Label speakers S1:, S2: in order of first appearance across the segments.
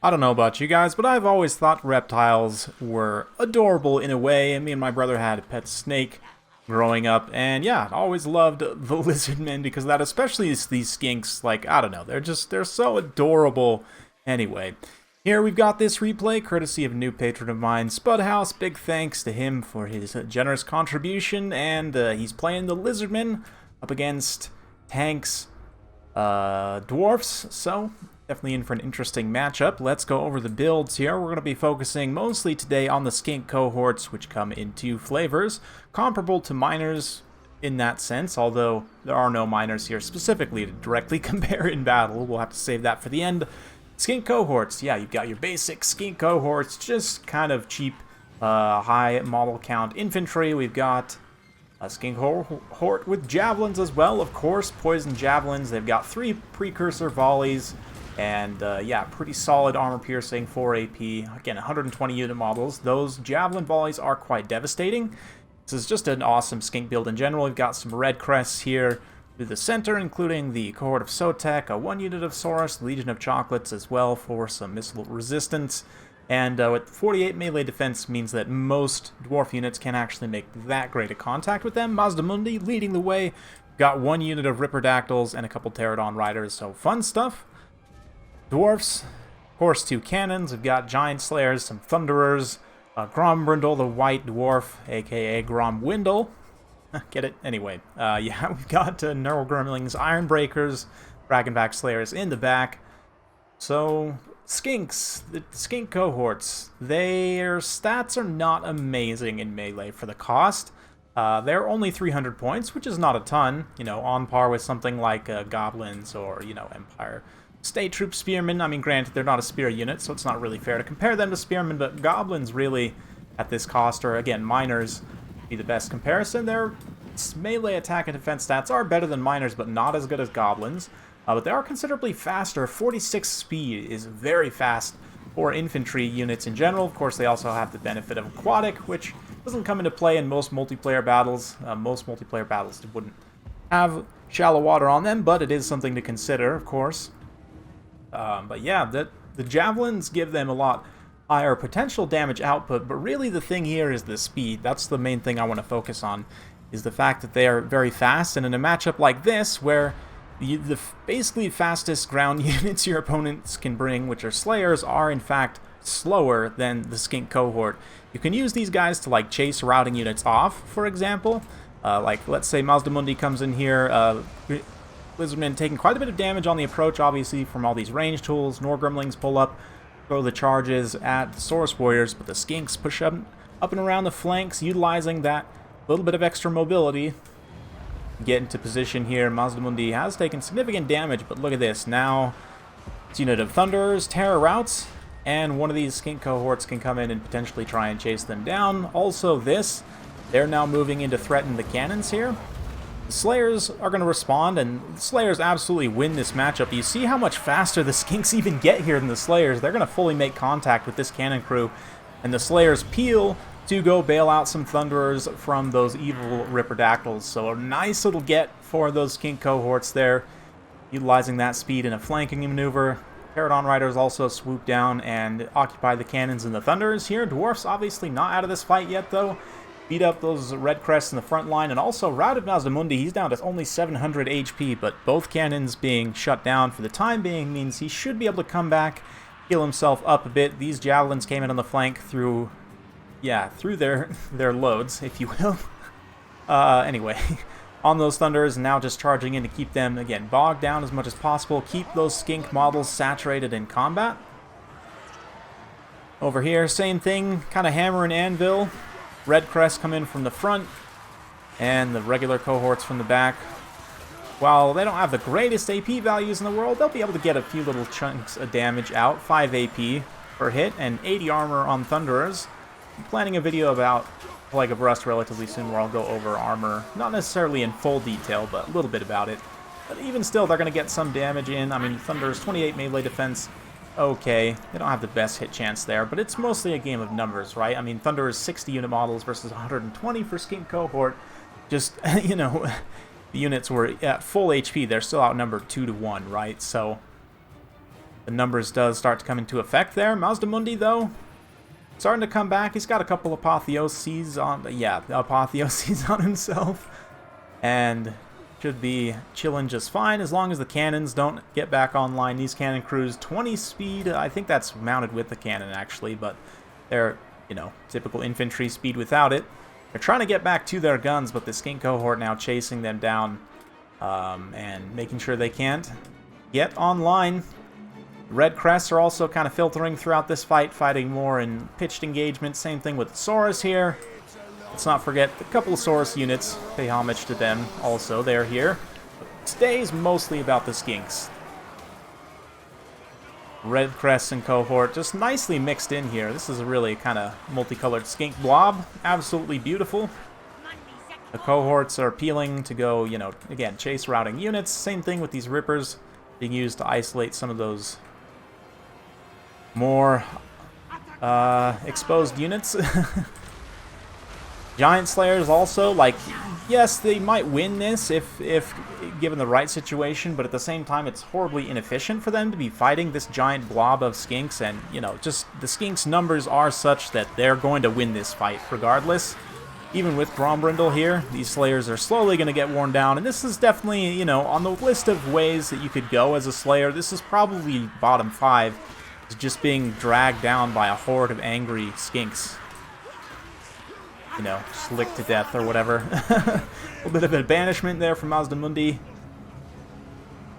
S1: I don't know about you guys, but I've always thought reptiles were adorable in a way. Me and my brother had a pet snake growing up, and yeah, I always loved the lizardmen because of that, especially these skinks. Like, I don't know, they're so adorable. Anyway, here we've got this replay courtesy of a new patron of mine, Spudhouse. Big thanks to him for his generous contribution, and he's playing the lizardmen up against tanks, dwarfs, so definitely in for an interesting matchup. Let's go over the builds here. We're going to be focusing mostly today on the skink cohorts, which come in two flavors, comparable to miners in that sense, although there are no miners here specifically to directly compare in battle. We'll have to save that for the end. Skink cohorts, yeah, you've got your basic skink cohorts, just kind of cheap, high model count infantry. We've got a skink cohort with javelins as well, of course, poison javelins. They've got 3 precursor volleys, and yeah, pretty solid armor piercing, 4 AP. Again, 120 unit models. Those javelin volleys are quite devastating. This is just an awesome skink build in general. We've got some red crests here through the center, including the cohort of Sotek, a 1 unit of Saurus, Legion of Chocolates as well for some missile resistance. And with 48 melee defense means that most dwarf units can't actually make that great a contact with them. Mazdamundi leading the way. Got 1 unit of Ripperdactyls and a couple Pterodon Riders, so fun stuff. Dwarfs, of course, 2 cannons. We've got Giant Slayers, some Thunderers, Grombrindle, the White Dwarf, aka Gromwindle. Get it? Anyway, yeah, we've got Neural Gremlins, Iron Breakers, Dragonback Slayers in the back. So, Skinks, the skink cohorts, their stats are not amazing in melee for the cost. They're only 300 points, which is not a ton, you know, on par with something like Goblins or, you know, Empire State Troop Spearmen. I mean, granted, they're not a spear unit, so it's not really fair to compare them to Spearmen, but Goblins really, at this cost, or again, Miners, be the best comparison. Their melee attack and defense stats are better than Miners, but not as good as Goblins. But they are considerably faster. 46 speed is very fast for infantry units in general. Of course, they also have the benefit of aquatic, which doesn't come into play in most multiplayer battles. Most multiplayer battles wouldn't have shallow water on them, but it is something to consider, of course. But yeah, the javelins give them a lot higher potential damage output, but really the thing here is the speed. That's the main thing I want to focus on, is the fact that they are very fast, and in a matchup like this, where the basically fastest ground units your opponents can bring, which are Slayers, are in fact slower than the skink cohort. You can use these guys to like chase routing units off, for example. Like, let's say Mazdamundi comes in here, Lizardmen taking quite a bit of damage on the approach, obviously, from all these range tools. Norgremlings pull up, throw the charges at the Saurus Warriors, but the Skinks push up and around the flanks, utilizing that little bit of extra mobility. Get into position here. Mazdamundi has taken significant damage, but look at this. Now, it's a unit of Thunderers, Terror Routes, and one of these skink cohorts can come in and potentially try and chase them down. Also this, they're now moving in to threaten the cannons here. The Slayers are going to respond, and the Slayers absolutely win this matchup. You see how much faster the Skinks even get here than the Slayers. They're going to fully make contact with this cannon crew, and the Slayers peel to go bail out some Thunderers from those evil Ripperdactyls. So a nice little get for those skink cohorts there, utilizing that speed in a flanking maneuver. Pterodon Riders also swoop down and occupy the cannons and the Thunderers here. Dwarfs obviously not out of this fight yet, though. Beat up those red crests in the front line, and also routed Mazdamundi. He's down to only 700 HP, but both cannons being shut down for the time being means he should be able to come back, heal himself up a bit. These javelins came in on the flank through their loads, if you will. Anyway, on those Thunders, now just charging in to keep them, again, bogged down as much as possible. Keep those skink models saturated in combat. Over here, same thing, kind of hammer and anvil. Red crests come in from the front, and the regular cohorts from the back. While they don't have the greatest AP values in the world, they'll be able to get a few little chunks of damage out. 5 AP per hit, and 80 armor on Thunderers. I'm planning a video about Plague of Rust relatively soon where I'll go over armor. Not necessarily in full detail, but a little bit about it. But even still, they're going to get some damage in. I mean, Thunderers, 28 melee defense. Okay, they don't have the best hit chance there, but it's mostly a game of numbers, right? I mean, Thunder is 60 unit models versus 120 for Skink Cohort. Just, you know, the units were at full HP. They're still outnumbered 2 to 1, right? So the numbers does start to come into effect there. Mazdamundi, though, starting to come back. He's got a couple apotheoses on, apotheoses on himself, and should be chilling just fine as long as the cannons don't get back online. These cannon crews, 20 speed. I think that's mounted with the cannon actually, but they're, you know, typical infantry speed without it. They're trying to get back to their guns, but the Skink cohort now chasing them down and making sure they can't get online. Red Crests are also kind of filtering throughout this fight, fighting more in pitched engagement. Same thing with the Saurus here. Let's not forget a couple of Saurus units. Pay homage to them also. They're here. But today is mostly about the Skinks. Red Crests and Cohort just nicely mixed in here. This is a really kind of multicolored Skink blob. Absolutely beautiful. The Cohorts are peeling to go, you know, again, chase routing units. Same thing with these Rippers being used to isolate some of those more exposed units. Giant Slayers also, like, yes, they might win this if given the right situation, but at the same time, it's horribly inefficient for them to be fighting this giant blob of Skinks, and, you know, just the Skinks' numbers are such that they're going to win this fight regardless. Even with Grombrindle here, these Slayers are slowly going to get worn down, and this is definitely, you know, on the list of ways that you could go as a Slayer, this is probably bottom 5, is just being dragged down by a horde of angry Skinks. You know, just licked to death or whatever. A little bit of a banishment there from Mazdamundi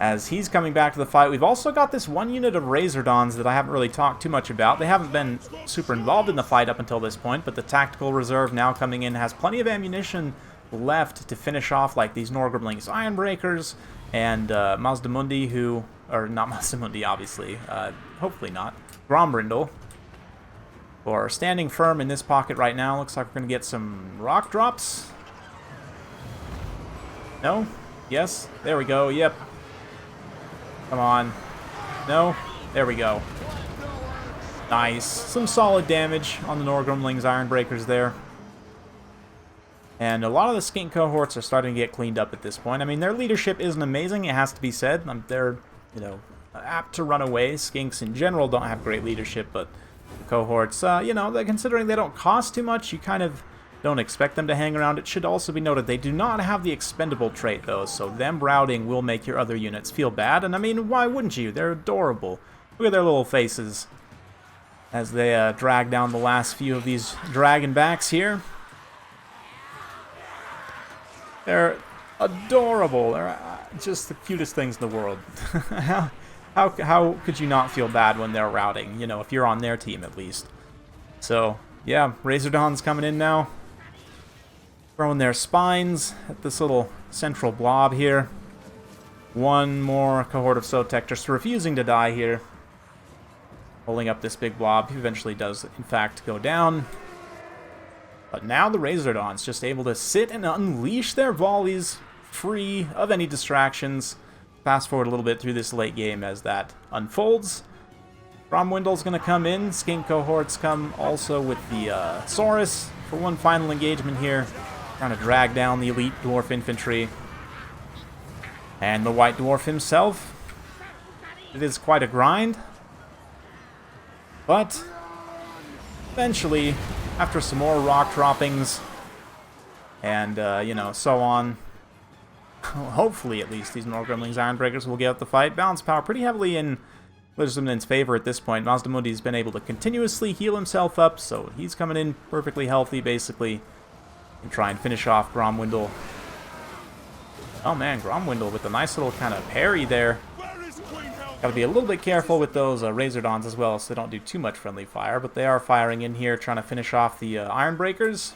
S1: as he's coming back to the fight. We've also got this one unit of Razordons that I haven't really talked too much about. They haven't been super involved in the fight up until this point, but the tactical reserve now coming in has plenty of ammunition left to finish off, like these Norgrimlings Ironbreakers and Mazdamundi, who, or not Mazdamundi obviously, hopefully not, Grombrindle. Or standing firm in this pocket right now. Looks like we're going to get some rock drops. No? Yes? There we go. Yep. Come on. No? There we go. Nice. Some solid damage on the Norgrimlings Ironbreakers there. And a lot of the Skink cohorts are starting to get cleaned up at this point. I mean, their leadership isn't amazing, it has to be said. They're, you know, apt to run away. Skinks in general don't have great leadership, but Cohorts, you know, considering they don't cost too much, you kind of don't expect them to hang around. It should also be noted they do not have the expendable trait, though, so them routing will make your other units feel bad, and I mean, why wouldn't you? They're adorable. Look at their little faces as they drag down the last few of these dragon backs here. They're adorable. They're just the cutest things in the world. How could you not feel bad when they're routing, you know, if you're on their team at least? So, yeah, Razordon's coming in now. Throwing their spines at this little central blob here. One more cohort of Sotek just refusing to die here. Holding up this big blob. He eventually does, in fact, go down. But now the Razordons just able to sit and unleash their volleys free of any distractions. Fast forward a little bit through this late game as that unfolds. Gromwindle's going to come in. Skink cohorts come also with the Saurus for one final engagement here. Trying to drag down the elite dwarf infantry. And the white dwarf himself. It is quite a grind. But eventually, after some more rock droppings and, you know, so on, hopefully, at least, these Norgrimlings Ironbreakers will get out the fight. Balance power pretty heavily in Lizardmen's favor at this point. Mazdamundi's been able to continuously heal himself up, so he's coming in perfectly healthy, basically, and try and finish off Gromwindle. Oh man, Gromwindle with a nice little kind of parry there. Gotta be a little bit careful with those Razordons as well, so they don't do too much friendly fire, but they are firing in here, trying to finish off the Ironbreakers.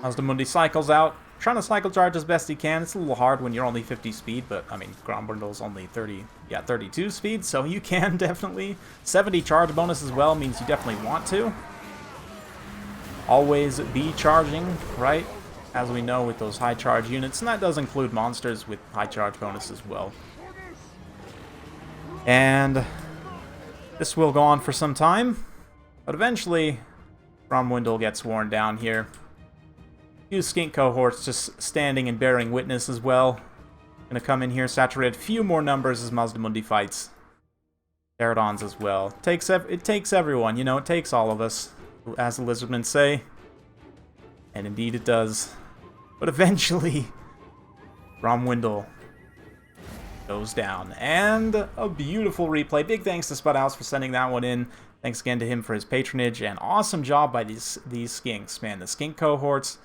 S1: Mazdamundi cycles out. Trying to cycle charge as best he can. It's a little hard when you're only 50 speed, but I mean, Grombrindle's only 32 speed, so you can definitely. 70 charge bonus as well means you definitely want to. Always be charging, right? As we know with those high charge units, and that does include monsters with high charge bonus as well. And this will go on for some time, but eventually Gromwindle gets worn down here. Few Skink cohorts just standing and bearing witness as well. Gonna come in here, saturate a few more numbers as Mazdamundi fights Pterodons as well. It takes everyone, you know, it takes all of us, as the Lizardmen say. And indeed it does. But eventually, Bromwindle goes down. And a beautiful replay. Big thanks to Spudhouse for sending that one in. Thanks again to him for his patronage. And awesome job by these skinks, man. The skink cohorts,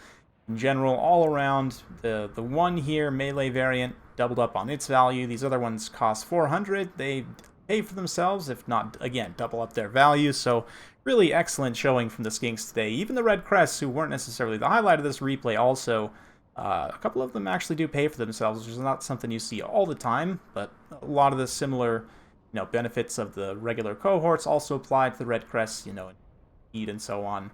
S1: in general, all around. The one here, melee variant, doubled up on its value. These other ones cost 400. They pay for themselves, if not, again, double up their value. So really excellent showing from the skinks today. Even the red crests, who weren't necessarily the highlight of this replay, also a couple of them actually do pay for themselves, which is not something you see all the time, but a lot of the similar, you know, benefits of the regular cohorts also apply to the red crests, you know, heat and so on.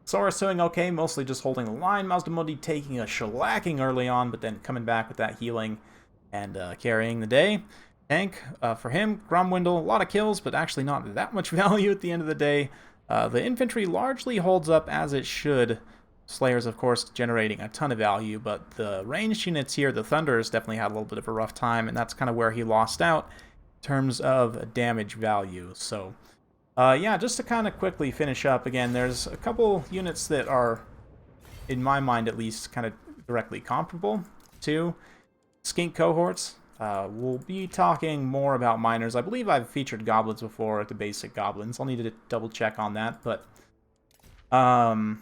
S1: Sora's doing okay, mostly just holding the line. Mazdamundi taking a shellacking early on, but then coming back with that healing and carrying the day. Tank, for him, Gromwindle, a lot of kills, but actually not that much value at the end of the day. The infantry largely holds up as it should. Slayers, of course, generating a ton of value, but the ranged units here, the Thunders, definitely had a little bit of a rough time, and that's kind of where he lost out in terms of damage value. So, yeah, just to kind of quickly finish up, again, there's a couple units that are, in my mind at least, kind of directly comparable to skink cohorts. We'll be talking more about miners. I believe I've featured goblins before, the basic goblins. I'll need to double check on that, but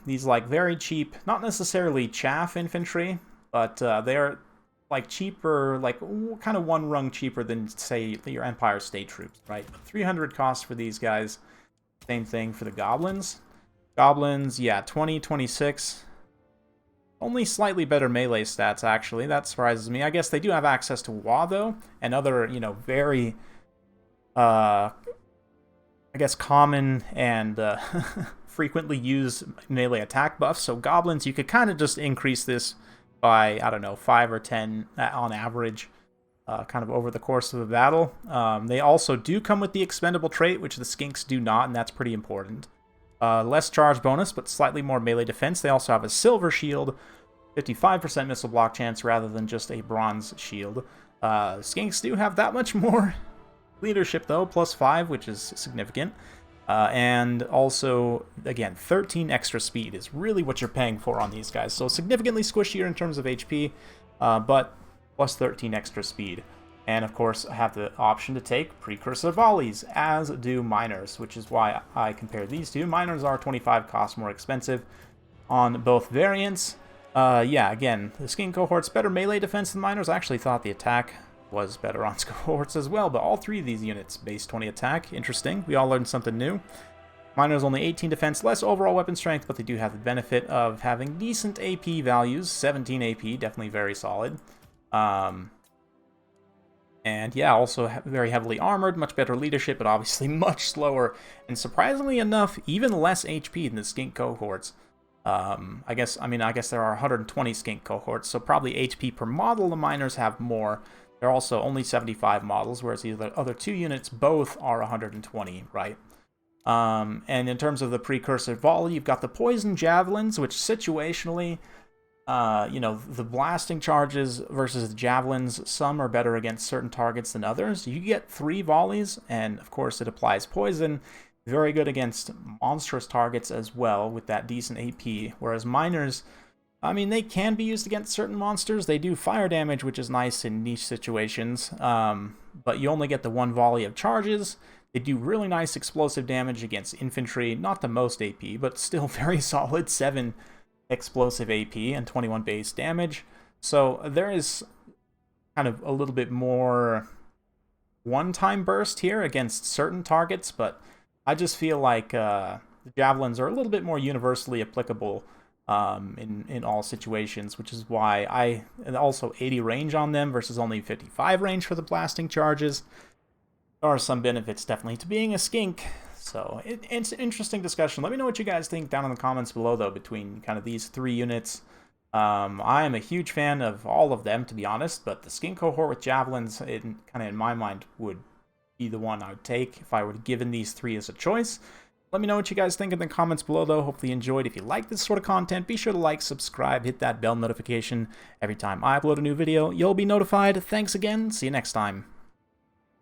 S1: these like very cheap, not necessarily chaff infantry, but they're like cheaper, like kind of one rung cheaper than, say, your Empire State Troops, right? 300 cost for these guys. Same thing for the goblins. Goblins, yeah, 20, 26. Only slightly better melee stats, actually. That surprises me. I guess they do have access to WA, though, and other, you know, very, I guess, common and frequently used melee attack buffs. So goblins, you could kind of just increase this by, I don't know, 5 or 10 on average, kind of over the course of a battle. They also do come with the expendable trait, which the skinks do not, and that's pretty important. Less charge bonus, but slightly more melee defense. They also have a silver shield, 55% missile block chance rather than just a bronze shield. Skinks do have that much more leadership, though, +5, which is significant. And also, again, 13 extra speed is really what you're paying for on these guys. So significantly squishier in terms of HP, but plus 13 extra speed. And of course, I have the option to take precursor volleys, as do miners, which is why I compare these two. Miners are 25 cost more expensive on both variants. Yeah, again, the skink cohort's better melee defense than miners. I actually thought the attack was better on cohorts as well, but all three of these units base 20 attack. Interesting. We all learned something new. Miners only 18 defense, less overall weapon strength, but they do have the benefit of having decent AP values. 17 AP, definitely very solid. And yeah, also very heavily armored, much better leadership, but obviously much slower. And surprisingly enough, even less HP than the skink cohorts. I guess there are 120 skink cohorts, so probably HP per model the miners have more. They're also only 75 models, whereas the other two units both are 120, right? And in terms of the precursor volley, you've got the poison javelins, which situationally, you know, the blasting charges versus the javelins, some are better against certain targets than others. You get 3 volleys, and of course it applies poison. Very good against monstrous targets as well, with that decent AP, whereas miners, I mean, they can be used against certain monsters. They do fire damage, which is nice in niche situations, but you only get the 1 volley of charges. They do really nice explosive damage against infantry, not the most AP, but still very solid, 7 explosive AP and 21 base damage. So there is kind of a little bit more one-time burst here against certain targets, but I just feel like the javelins are a little bit more universally applicable in all situations, which is why and also 80 range on them versus only 55 range for the blasting charges. There are some benefits definitely to being a skink. So it's an interesting discussion. Let me know what you guys think down in the comments below, though, between kind of these 3 units. I am a huge fan of all of them, to be honest, but the skink cohort with javelins, in my mind, would be the one I would take if I were given these 3 as a choice. Let me know what you guys think in the comments below, though. Hopefully you enjoyed. If you like this sort of content, be sure to like, subscribe, hit that bell notification. Every time I upload a new video, you'll be notified. Thanks again. See you next time.